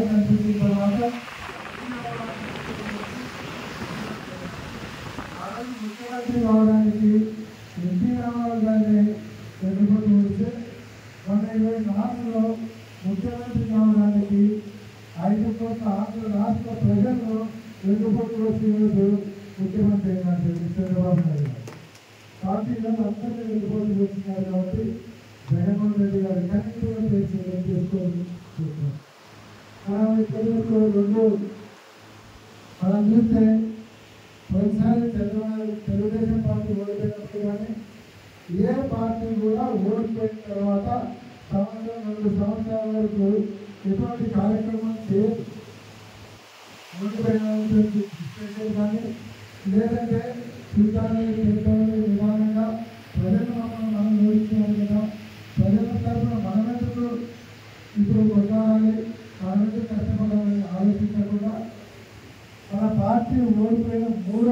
స్థాయి కనిపించిన తర్వాత ముఖ్యమంత్రి కావడానికి ఎన్టీ రామారావు గారిని ఎన్నుకొని వస్తే 2024లో ముఖ్యమంత్రి కావడానికి 5 కోట్ల ఆంధ్ర రాష్ట్ర ప్రజలను ఎన్నుకొని వచ్చి ఈరోజు ముఖ్యమంత్రి అయినారు చంద్రబాబు నాయుడు గారు. పార్టీలో అందరినీ ఎన్నుకొని వచ్చినారు కాబట్టి జగన్మోహన్ రెడ్డి గారు కనెక్టివ్గా చేసుకొని చూస్తున్నాం. మనం ఇక్కడ మనం చూస్తే పోయినసారి తెలుగుదేశం పార్టీ ఓడిపోయినప్పుడు కానీ ఏ పార్టీ కూడా ఓడిపోయిన తర్వాత 2 సంవత్సరాల వరకు ఎటువంటి కార్యక్రమం చేయదు. ఓడిపోయిన కానీ లేదంటే చూడాలి విధానంగా ప్రజలు మనం ఓడించాలి కదా, ప్రజల తరఫున మనమెందుకు ఇప్పుడు కొట్టాలి, మనమెందుకు కష్టపడాలని ఆలోచించకుండా మన పార్టీ ఓడిపోయిన 3వ